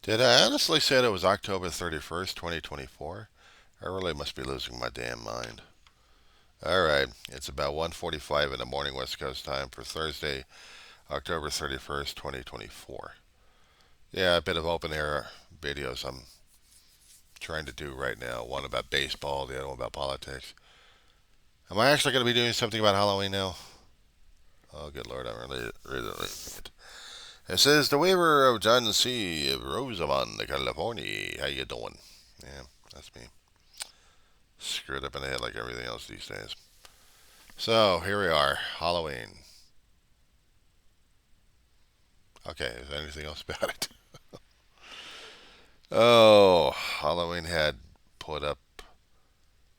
Did I honestly say it was October 31st, 2024? I really must be losing my damn mind. Alright, it's about 1:45 in the morning West Coast time for Thursday, October 31st, 2024. Yeah, a bit of open air videos I'm trying to do right now. One about baseball, the other one about politics. Am I actually going to be doing something about Halloween now? Oh, good lord, I'm really. It says the waiver of John C. Rosamond, California. How you doing? Yeah, that's me. Screwed up in the head like everything else these days. So, here we are. Halloween. Okay, is there anything else about it? Oh, Halloween had put up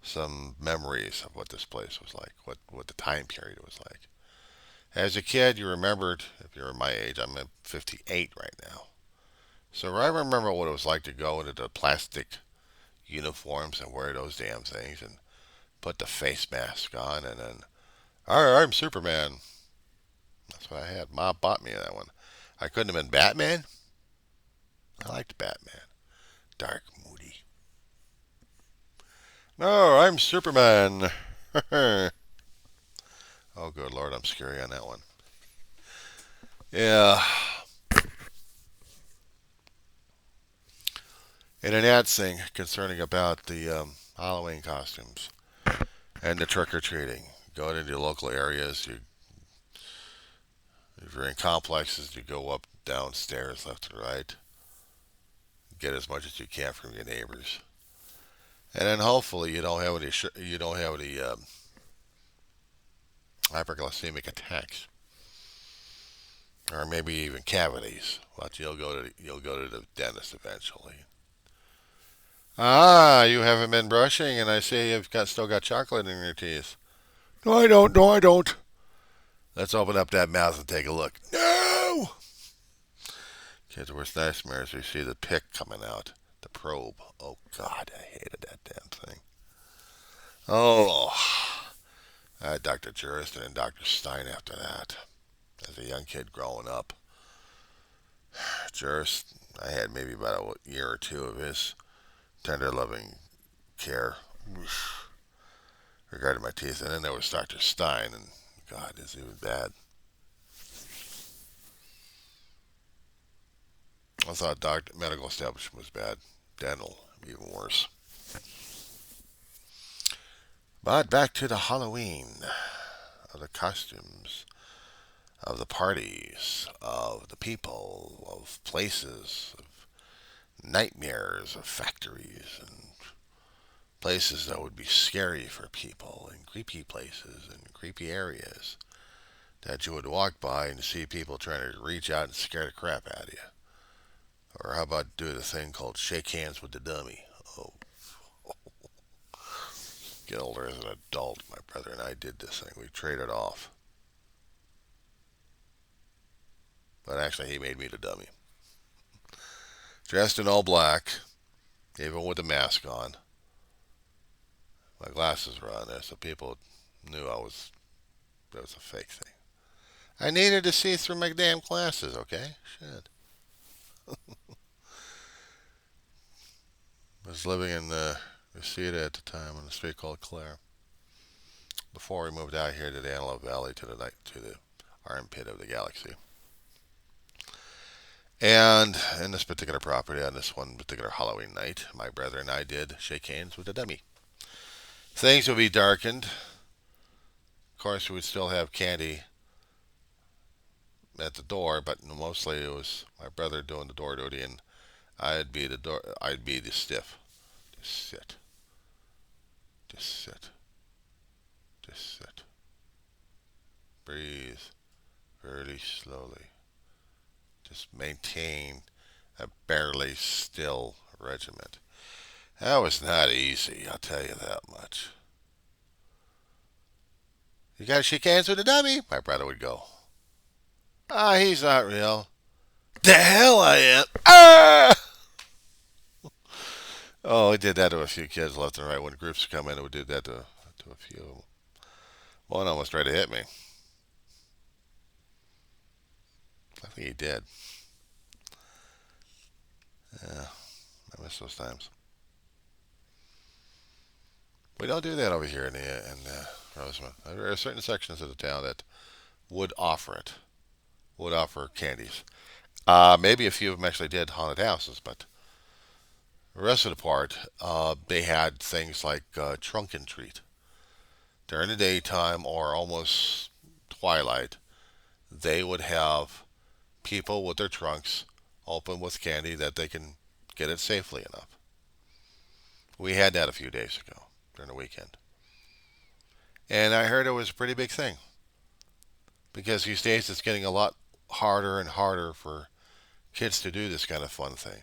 some memories of what this place was like, what the time period was like. As a kid, you remembered, if you're my age, I'm at 58 right now. So I remember what it was like to go into the plastic uniforms and wear those damn things and put the face mask on and then, alright, I'm Superman. That's what I had. Mom bought me that one. I couldn't have been Batman. I liked Batman. Dark, moody. No, I'm Superman. Oh, good lord, I'm scary on that one. Yeah. And an ad thing concerning about the Halloween costumes and the trick or treating. Go into your local areas. If you're in complexes, you go up, downstairs, left and right. Get as much as you can from your neighbors, and then hopefully you don't have any hyperglycemic attacks, or maybe even cavities. But you'll go to the dentist eventually. Ah, you haven't been brushing, and I see still got chocolate in your teeth. No, I don't. No, I don't. Let's open up that mouth and take a look. No! Kids' worst nightmares. We see the pick coming out, the probe. Oh God, I hated that damn thing. Oh, I had Dr. Juriston and Dr. Stein after that. As a young kid growing up, Jurist, I had maybe about a year or two of his tender, loving care regarding my teeth. And then there was Dr. Stein, and God, is even bad. I thought medical establishment was bad. Dental, even worse. But back to the Halloween, of the costumes, of the parties, of the people, of places, of nightmares, of factories, and places that would be scary for people, and creepy places and creepy areas that you would walk by and see people trying to reach out and scare the crap out of you. Or how about do the thing called shake hands with the dummy? Oh, get older as an adult. My brother and I did this thing. We traded off. But actually, he made me the dummy. Dressed in all black, even with the mask on. My glasses were on there, so people knew it was a fake thing. I needed to see through my damn glasses, okay? Shit. I was living in Reseda at the time on a street called Clare. Before we moved out here to the Antelope Valley to the armpit of the galaxy. And in this particular property, on this one particular Halloween night, my brother and I did shake hands with a dummy. Things would be darkened. Of course, we would still have candy at the door, but mostly it was my brother doing the door duty, and I'd be the stiff. Just sit. Just sit. Just sit. Breathe very slowly. Just maintain a barely still regiment. That was not easy, I'll tell you that much. You gotta shake hands with a dummy, my brother would go. Ah, he's not real. The hell I am. Ah! Oh, we did that to a few kids left and right. When groups come in, we did that to a few. One almost tried to hit me. I think he did. Yeah, I miss those times. We don't do that over here in Roseman. There are certain sections of the town that would offer it, would offer candies. Maybe a few of them actually did haunted houses, but the rest of the part, they had things like trunk and treat during the daytime or almost twilight. They would have people with their trunks open with candy that they can get it safely enough. We had that a few days ago during the weekend. And I heard it was a pretty big thing because these days it's getting a lot harder and harder for kids to do this kind of fun thing.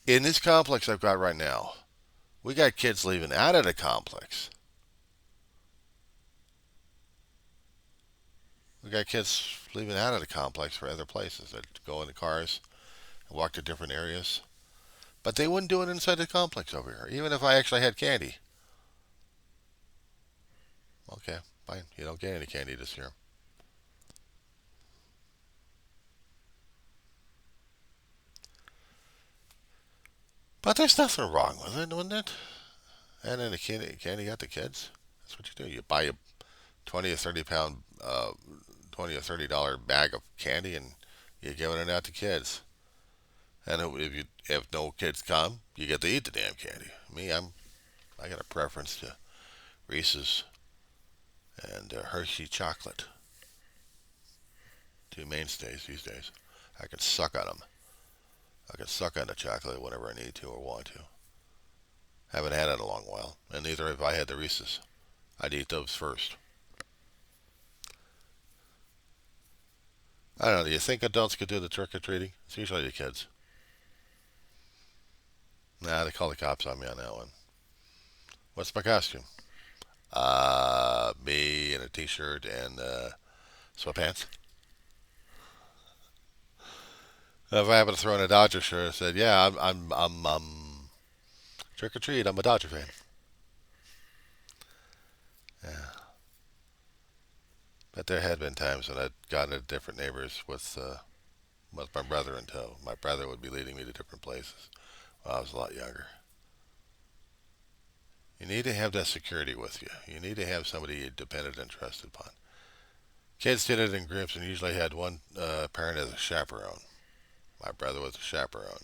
In this complex I've got right now, we got kids leaving out of the complex. We got kids leaving out of the complex for other places that go in the cars and walk to different areas. But they wouldn't do it inside the complex over here, even if I actually had candy. Okay, fine. You don't get any candy this year. But there's nothing wrong with it, wouldn't it? And then the candy got the kids. That's what you do. You buy a 20 or 30 pound, $20 or $30 bag of candy, and you're giving it out to kids. And if no kids come, you get to eat the damn candy. I got a preference to Reese's and Hershey chocolate. Two mainstays these days. I can suck on them. I can suck on the chocolate whenever I need to or want to. Haven't had it in a long while, and neither have I had the Reese's. I'd eat those first. I don't know. Do you think adults could do the trick or treating? It's usually the kids. Nah, they call the cops on me on that one. What's my costume? Me in a t-shirt and sweatpants. If I happen to throw in a Dodger shirt, I said, "Yeah, I'm trick or treat. I'm a Dodger fan." Yeah, but there had been times when I'd gone to different neighbors with my brother in tow. My brother would be leading me to different places when I was a lot younger. You need to have that security with you. You need to have somebody you depended and trusted upon. Kids did it in groups and usually had one parent as a chaperone. My brother was a chaperone.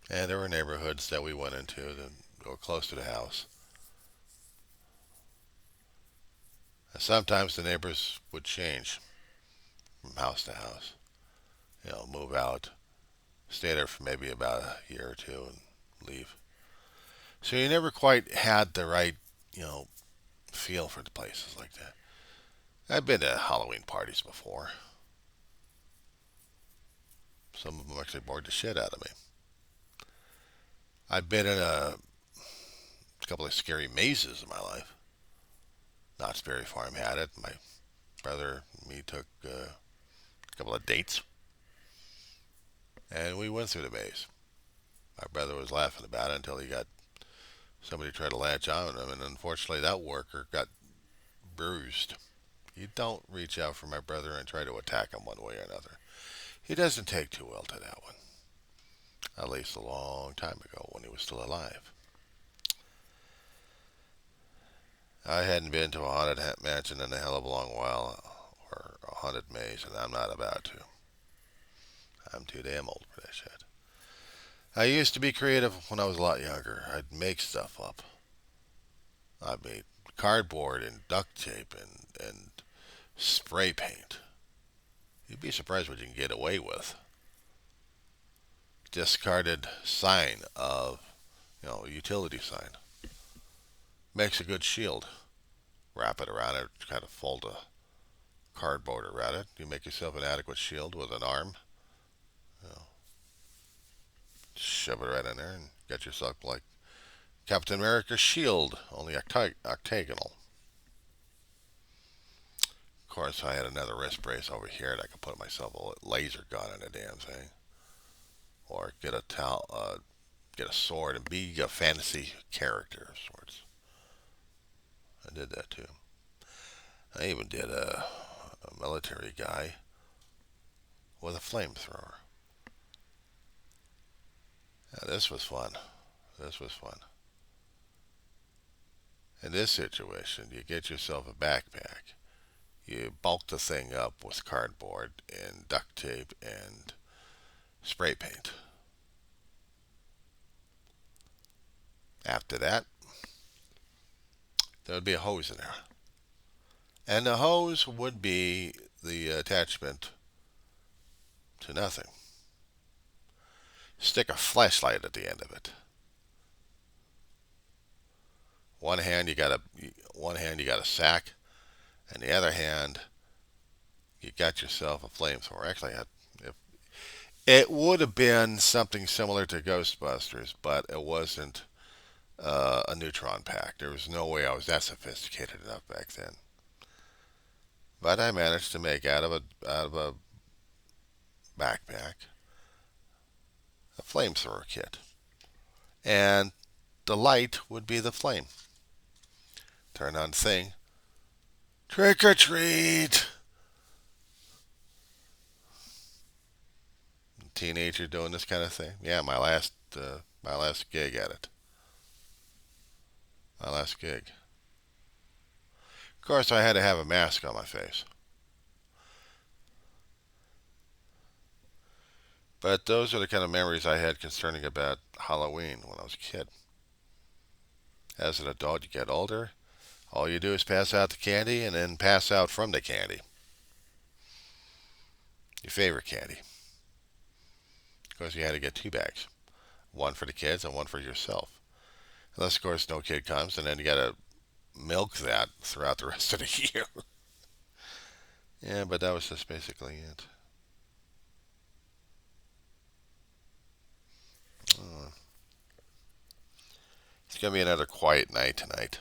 And there were neighborhoods that we went into that were close to the house. And sometimes the neighbors would change from house to house. Move out, stay there for maybe about a year or two, and leave. So you never quite had the right, you know, feel for the places like that. I've been to Halloween parties before. Some of them actually bored the shit out of me. I've been in a couple of scary mazes in my life. Knott's Berry Farm had it. My brother and me took a couple of dates, and we went through the maze. My brother was laughing about it until he got somebody tried to latch on him, and unfortunately, that worker got bruised. You don't reach out for my brother and try to attack him one way or another. He doesn't take too well to that one. At least a long time ago when he was still alive. I hadn't been to a haunted mansion in a hell of a long while, or a haunted maze, and I'm not about to. I'm too damn old for that shit. I used to be creative when I was a lot younger. I'd make stuff up. I made cardboard and duct tape and spray paint. You'd be surprised what you can get away with. Discarded sign of, utility sign. Makes a good shield. Wrap it around it, kind of fold a cardboard around it. You make yourself an adequate shield with an arm. You know, shove it right in there and get yourself like Captain America's shield, only octagonal. Of course, I had another wrist brace over here that I could put myself a laser gun on the damn thing, or get a sword and be a fantasy character of sorts. I did that too. I even did a military guy with a flamethrower. Now, this was fun. This was fun. In this situation, you get yourself a backpack. You bulk the thing up with cardboard and duct tape and spray paint. After that, there would be a hose in there. And the hose would be the attachment to nothing. Stick a flashlight at the end of it. One hand you got a sack, and the other hand you got yourself a flamethrower. Actually, it would have been something similar to Ghostbusters, but it wasn't a neutron pack. There was no way I was that sophisticated enough back then. But I managed to make out of a backpack a flamethrower kit, and the light would be the flame. Turn on the thing. Trick or treat! Teenager doing this kind of thing. Yeah, my last gig at it. My last gig. Of course, I had to have a mask on my face. But those are the kind of memories I had concerning about Halloween when I was a kid. As an adult, you get older. All you do is pass out the candy and then pass out from the candy. Your favorite candy. Because you had to get 2 bags. One for the kids and one for yourself. Unless, of course, no kid comes, and then you got to milk that throughout the rest of the year. Yeah, but that was just basically it. It's going to be another quiet night tonight.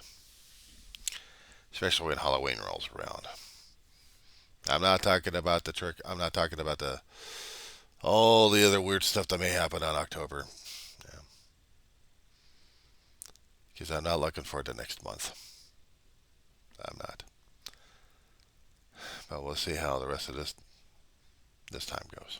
Especially when Halloween rolls around. I'm not talking about the trick. I'm not talking about all the other weird stuff that may happen on October. Because I'm not looking forward to next month. I'm not. But we'll see how the rest of this time goes.